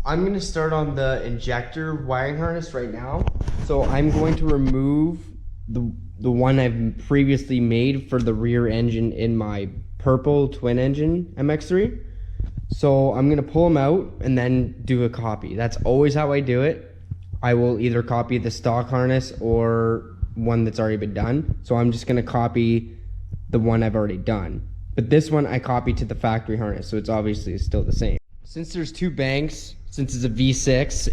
I'm gonna start on the injector wiring harness right now. So I'm going to remove the one I've previously made for the rear engine in my purple twin engine MX-3. So I'm gonna pull them out and then do a copy. That's always how I do it. I will either copy the stock harness or one that's already been done. So I'm just gonna copy the one I've already done. But this one I copied to the factory harness, so it's obviously still the same. Since there's two banks, since it's a V6,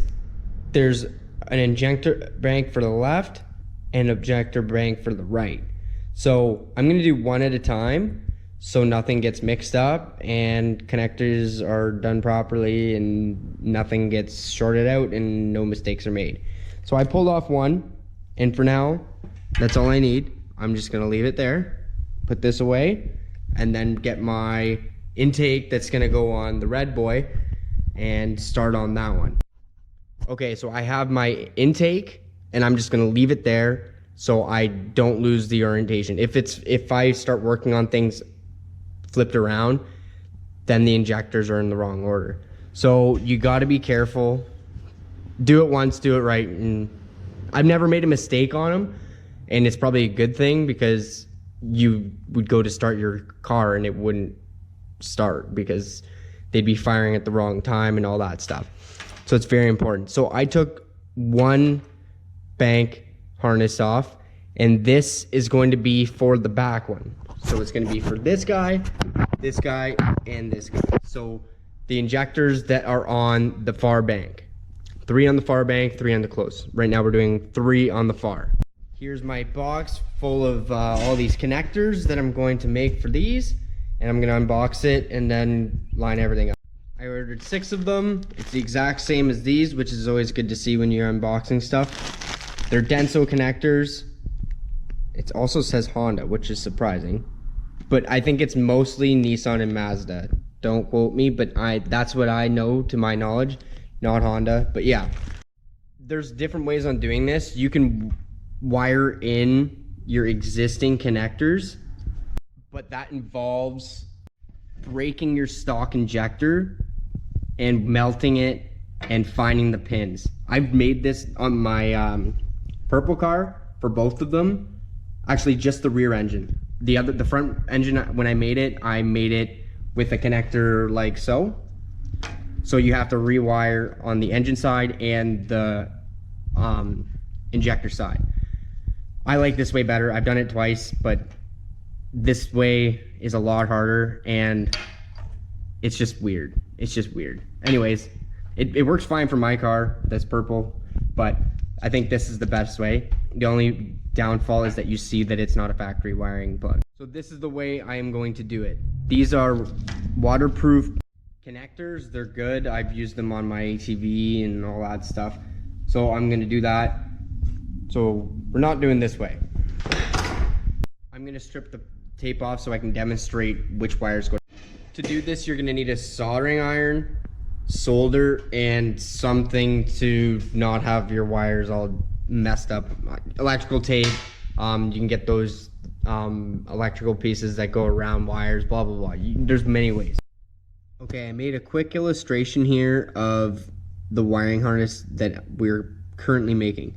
there's an injector bank for the left and an injector bank for the right. So I'm gonna do one at a time so nothing gets mixed up and connectors are done properly and nothing gets shorted out and no mistakes are made. So I pulled off one, and for now, that's all I need. I'm just gonna leave it there, put this away, and then get my intake that's gonna go on the red boy and start on that one. Okay, so I have my intake and I'm just gonna leave it there so I don't lose the orientation. If I start working on things flipped around, then the injectors are in the wrong order. So you gotta be careful. Do it once, do it right. And I've never made a mistake on them, and it's probably a good thing because you would go to start your car and it wouldn't start because they'd be firing at the wrong time and all that stuff. So it's very important. So I took one bank harness off, and this is going to be for the back one. So it's going to be for this guy, and this guy. So the injectors that are on the far bank. 3 on the far bank, 3 on the close. Right now we're doing 3 on the far. Here's my box full of all these connectors that I'm going to make for these, and I'm going to unbox it and then line everything up. I ordered 6 of them. It's the exact same as these, which is always good to see when you're unboxing stuff. They're Denso connectors. It also says Honda, which is surprising, but I think it's mostly Nissan and Mazda. Don't quote me, but that's what I know to my knowledge, not Honda. But yeah, there's different ways on doing this. You can wire in your existing connectors, but that involves breaking your stock injector and melting it and finding the pins. I've made this on my purple car for both of them. Actually, just the rear engine. The front engine, when I made it with a connector like so. So you have to rewire on the engine side and the injector side. I like this way better. I've done it twice, but this way is a lot harder and it's just weird. It's just weird. Anyways, it works fine for my car that's purple, but I think this is the best way. The only downfall is that you see that it's not a factory wiring plug. So this is the way I am going to do it. These are waterproof connectors. They're good. I've used them on my ATV and all that stuff. So I'm gonna do that. So we're not doing this way. I'm gonna strip the tape off so I can demonstrate which wires go. To do this, you're gonna need a soldering iron, solder, and something to not have your wires all messed up. Electrical tape, you can get those electrical pieces that go around wires, blah blah blah. There's many ways. Okay, I made a quick illustration here of the wiring harness that we're currently making.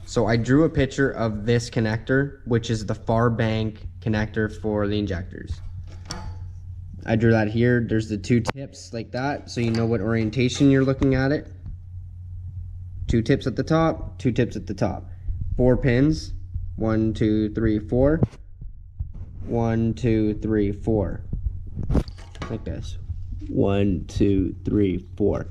So I drew a picture of this connector, which is the far bank connector for the injectors. I drew that here. There's the 2 tips like that, so you know what orientation you're looking at it. 2 tips at the top, 2 tips at the top. 4 pins, 1, 2, 3, 4. 1, 2, 3, 4. Like this. 1, 2, 3, 4.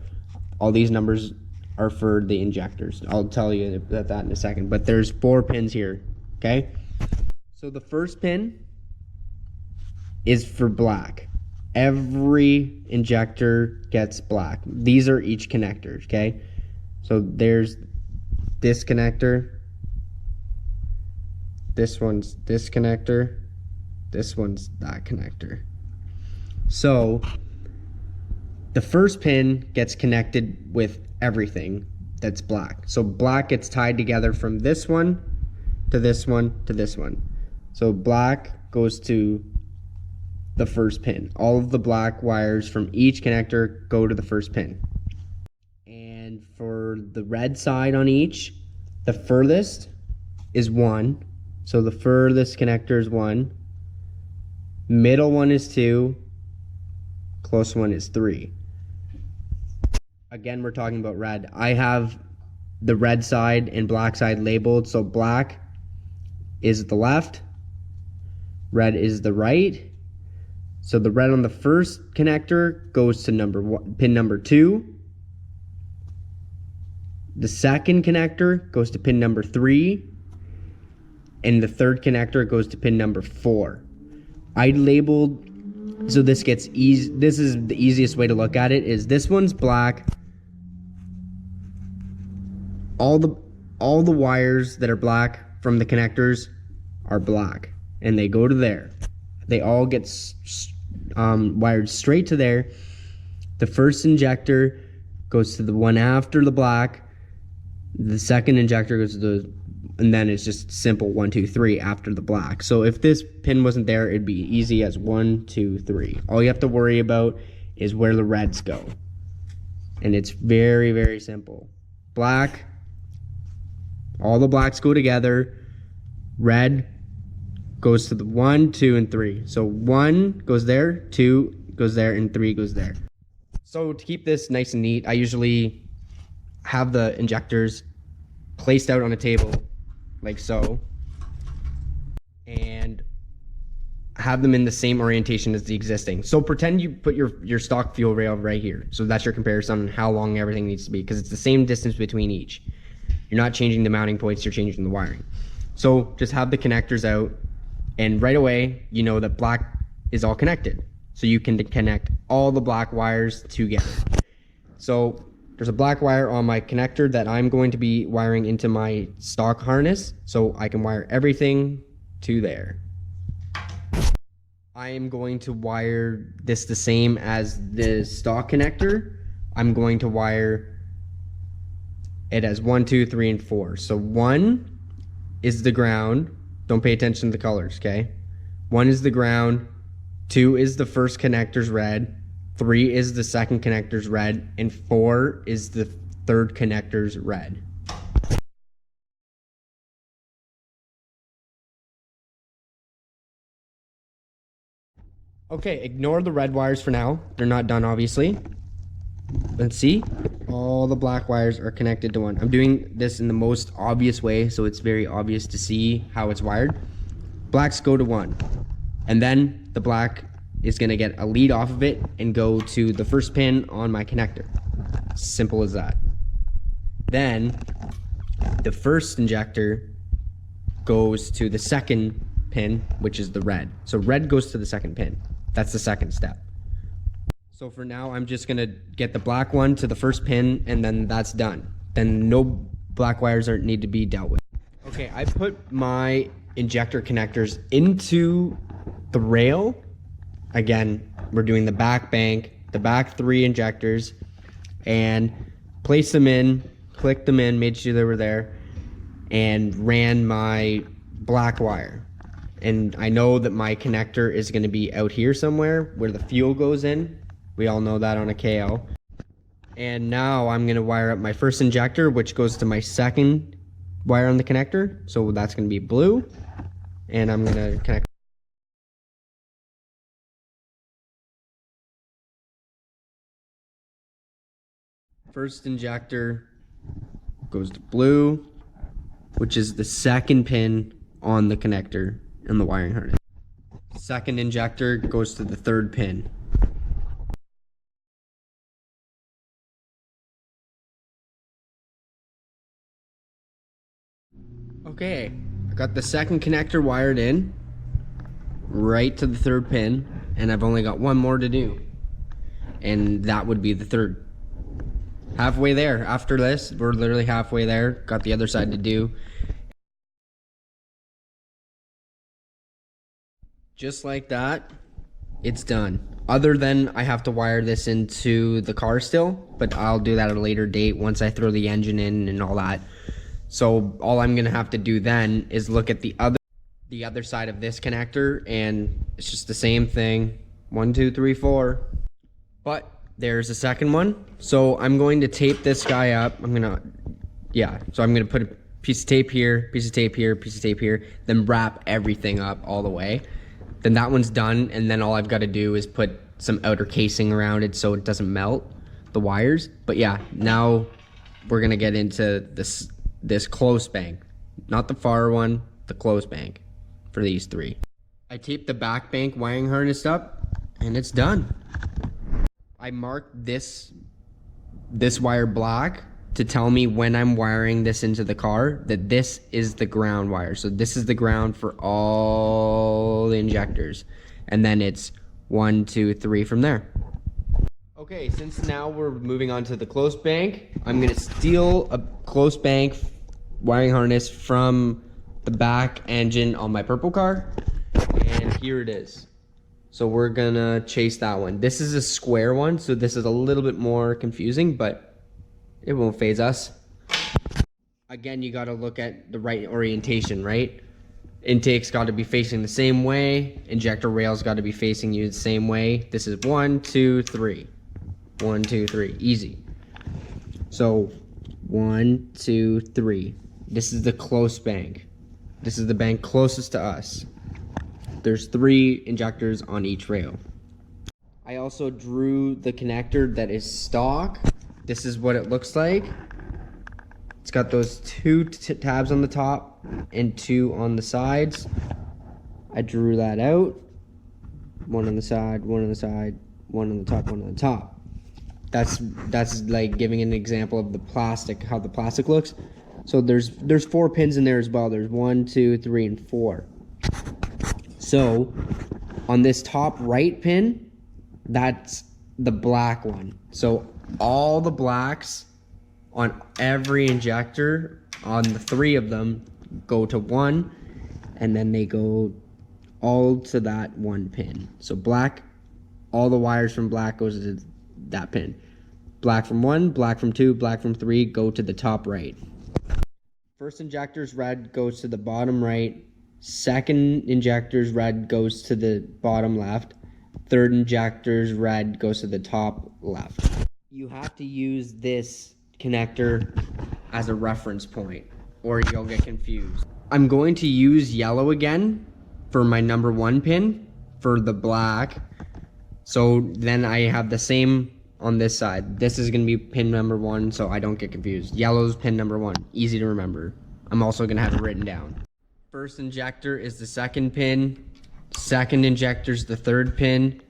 All these numbers are for the injectors. I'll tell you that in a second, but there's 4 pins here, okay? So the first pin is for black. Every injector gets black. These are each connectors, okay? So there's this connector. This one's this connector. This one's that connector. So the first pin gets connected with everything that's black. So black gets tied together from this one to this one to this one. So black goes to the first pin. All of the black wires from each connector go to the first pin. And for the red side on each, the furthest is 1. So the furthest connector is 1. Middle one is 2. Close one is 3. Again, we're talking about red. I have the red side and black side labeled. So black is the left, red is the right. So the red on the first connector goes to pin number 2. The second connector goes to pin number 3. And the third connector goes to pin number 4. I labeled, so this gets easy. This is the easiest way to look at it, is this one's black. All the wires that are black from the connectors are black, and they go to there. They all get wired straight to there. The first injector goes to the one after the black. The second injector goes to the, and then it's just simple 1, 2, 3 after the black. So if this pin wasn't there, it'd be easy as 1, 2, 3. All you have to worry about is where the reds go. And it's very, very simple. Black, all the blacks go together. Red goes to the 1, 2, and 3. So 1 goes there, 2 goes there, and 3 goes there. So to keep this nice and neat, I usually have the injectors placed out on a table like so, and have them in the same orientation as the existing. So pretend you put your stock fuel rail right here. So that's your comparison on how long everything needs to be, because it's the same distance between each. You're not changing the mounting points, you're changing the wiring. So just have the connectors out, and right away you know that black is all connected. So you can connect all the black wires together. So there's a black wire on my connector that I'm going to be wiring into my stock harness, so I can wire everything to there. I am going to wire this the same as the stock connector. I'm going to wire it as 1, 2, 3, and 4. So 1 is the ground. Don't pay attention to the colors, okay? 1 is the ground, 2 is the first connector's red, 3 is the second connector's red, and 4 is the third connector's red. Okay, ignore the red wires for now. They're not done, obviously. Let's see. All the black wires are connected to one. I'm doing this in the most obvious way, so it's very obvious to see how it's wired. Blacks go to 1. And then the black is going to get a lead off of it and go to the first pin on my connector. Simple as that. Then the first injector goes to the second pin, which is the red. So red goes to the second pin. That's the second step. So for now, I'm just going to get the black one to the first pin, and then that's done. Then no black wires need to be dealt with. Okay, I put my injector connectors into the rail. Again, we're doing the back bank, the back 3 injectors, and place them in, clicked them in, made sure they were there, and ran my black wire. And I know that my connector is going to be out here somewhere where the fuel goes in. We all know that on a KO. And now I'm going to wire up my first injector, which goes to my second wire on the connector. So that's going to be blue. And I'm going to connect. First injector goes to blue, which is the second pin on the connector in the wiring harness. Second injector goes to the third pin. Okay, I got the second connector wired in right to the third pin, and I've only got one more to do, and that would be the third. Halfway there. After this, we're literally halfway there. Got the other side to do. Just like that, it's done. Other than I have to wire this into the car still, but I'll do that at a later date once I throw the engine in and all that. So all I'm gonna have to do then is look at the other side of this connector, and it's just the same thing. 1, 2, 3, 4. But There's a second one. So I'm going to tape this guy up. So I'm gonna put a piece of tape here, piece of tape here, piece of tape here, then wrap everything up all the way. Then that one's done, and then all I've got to do is put some outer casing around it so it doesn't melt the wires. But yeah, now we're gonna get into this close bank, not the far one, the close bank for these three. I taped the back bank wiring harness up, and it's done. I marked this wire black to tell me when I'm wiring this into the car that this is the ground wire. So this is the ground for all the injectors. And then it's 1, 2, 3 from there. Okay, since now we're moving on to the close bank, I'm gonna steal a close bank wiring harness from the back engine on my purple car. And here it is. So we're gonna chase that one. This is a square one, so this is a little bit more confusing, but it won't phase us. Again, you gotta look at the right orientation, right? Intake's gotta be facing the same way. Injector rail's gotta be facing you the same way. This is 1, 2, 3. 1, 2, 3, easy. So 1, 2, 3. This is the close bank. This is the bank closest to us. There's 3 injectors on each rail. I also drew the connector that is stock. This is what it looks like. It's got those 2 tabs on the top and 2 on the sides. I drew that out. 1 on the side, 1 on the side, 1 on the top, 1 on the top. That's like giving an example of the plastic, how the plastic looks. So there's 4 pins in there as well. There's 1, 2, 3, and 4. So on this top right pin, that's the black one. So all the blacks on every injector, on the 3 of them, go to 1, and then they go all to that 1 pin. So black, all the wires from black goes to that pin. Black from 1, black from 2, black from 3 go to the top right. First injector's red goes to the bottom right. Second injector's red goes to the bottom left. Third injector's red goes to the top left. You have to use this connector as a reference point or you'll get confused. I'm going to use yellow again for my number 1 pin for the black. So then I have the same on this side. This is going to be pin number 1 so I don't get confused. Yellow's pin number 1. Easy to remember. I'm also going to have it written down. First injector is the second pin. Second injector is the third pin.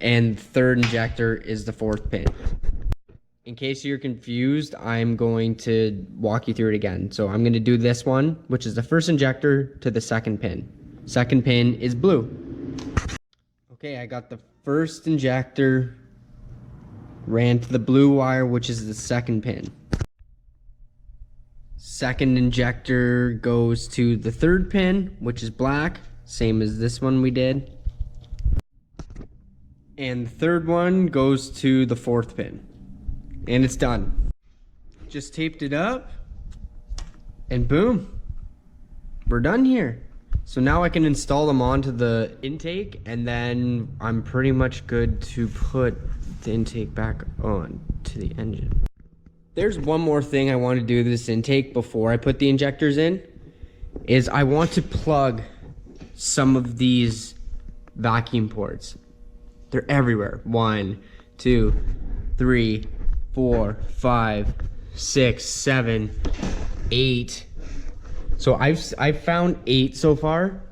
And third injector is the 4th pin. In case you're confused, I'm going to walk you through it again. So I'm going to do this one, which is the first injector to the second pin. Second pin is blue. Okay, I got the first injector, ran to the blue wire, which is the second pin. Second injector goes to the third pin, which is black, same as this one we did. And the third one goes to the 4th pin. And it's done. Just taped it up, and boom, we're done here. So now I can install them onto the intake, and then I'm pretty much good to put the intake back on to the engine. There's one more thing I want to do to this intake before I put the injectors in, is I want to plug some of these vacuum ports. They're everywhere. 1, 2, 3, 4, 5, 6, 7, 8. So I've found 8 so far,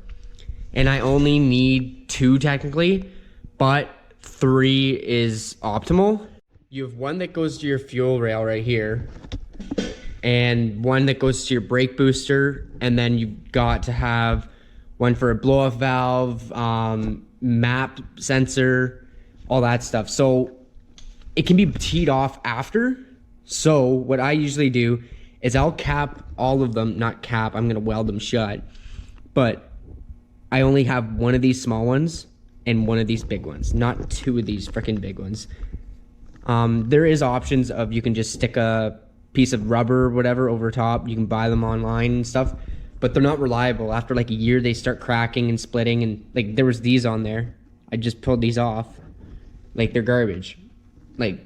and I only need 2 technically, but 3 is optimal. You have 1 that goes to your fuel rail right here, and 1 that goes to your brake booster, and then you've got to have 1 for a blow-off valve, map sensor, all that stuff. So it can be teed off after. So what I usually do is I'll cap all of them, not cap, I'm gonna weld them shut, but I only have 1 of these small ones and 1 of these big ones, not 2 of these freaking big ones. There is options of you can just stick a piece of rubber or whatever over top. You can buy them online and stuff, but they're not reliable. After like a year, they start cracking and splitting, and like there was these on there. I just pulled these off. Like they're garbage. like,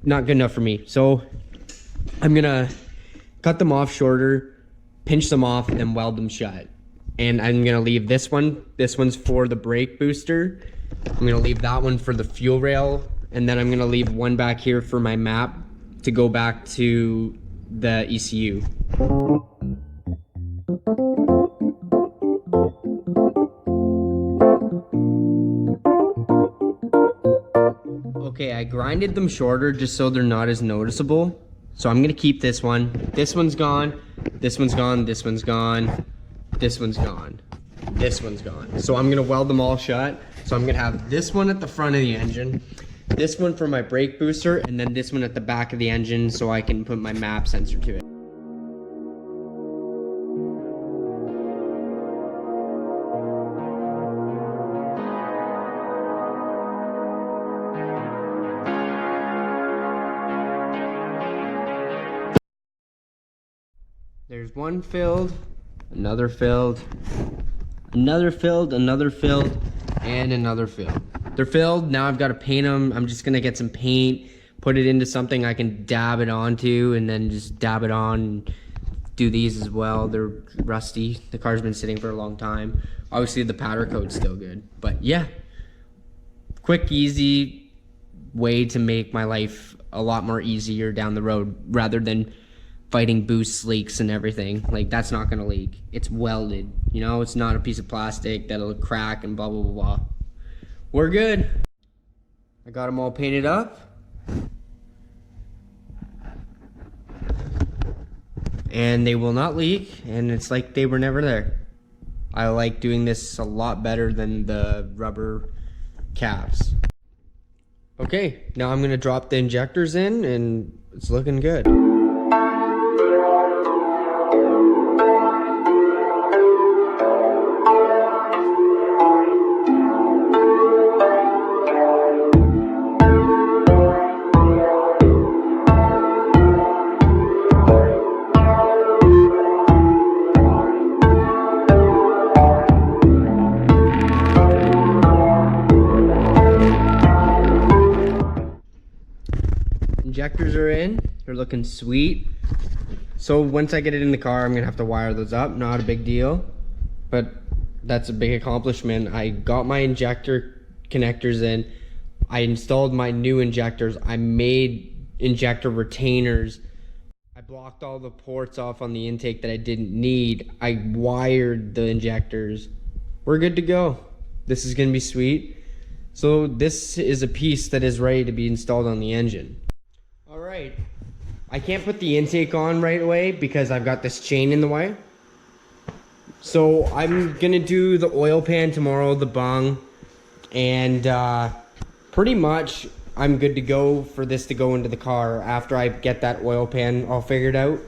not good enough for me. So I'm gonna cut them off shorter, pinch them off, and then weld them shut. And I'm gonna leave this one. This one's for the brake booster. I'm gonna leave that one for the fuel rail, and then I'm gonna leave one back here for my map to go back to the ECU. Okay, I grinded them shorter just so they're not as noticeable. So I'm gonna keep this one. This one's gone, this one's gone, this one's gone, this one's gone, this one's gone. So I'm gonna weld them all shut. So I'm gonna have this one at the front of the engine, this one for my brake booster, and then this one at the back of the engine so I can put my map sensor to it. There's one filled, another filled, another filled, another filled, and another filled. They're filled. Now I've got to paint them. I'm just gonna get some paint, put it into something I can dab it onto, and then just dab it on and do these as well. They're rusty. The car's been sitting for a long time. Obviously the powder coat's still good, but yeah, quick, easy way to make my life a lot more easier down the road rather than fighting boost leaks and everything. Like, that's not gonna leak. It's welded, you know, it's not a piece of plastic that'll crack and blah, blah, blah, blah. We're good. I got them all painted up. And they will not leak, and it's like they were never there. I like doing this a lot better than the rubber caps. Okay, now I'm gonna drop the injectors in, and it's looking good. Injectors are in, they're looking sweet. So once I get it in the car, I'm gonna have to wire those up. Not a big deal, but that's a big accomplishment. I got my injector connectors in, I installed my new injectors, I made injector retainers, I blocked all the ports off on the intake that I didn't need, I wired the injectors. We're good to go. This is gonna be sweet. So this is a piece that is ready to be installed on the engine. All right, I can't put the intake on right away because I've got this chain in the way. So I'm gonna do the oil pan tomorrow, the bung, and pretty much I'm good to go for this to go into the car after I get that oil pan all figured out.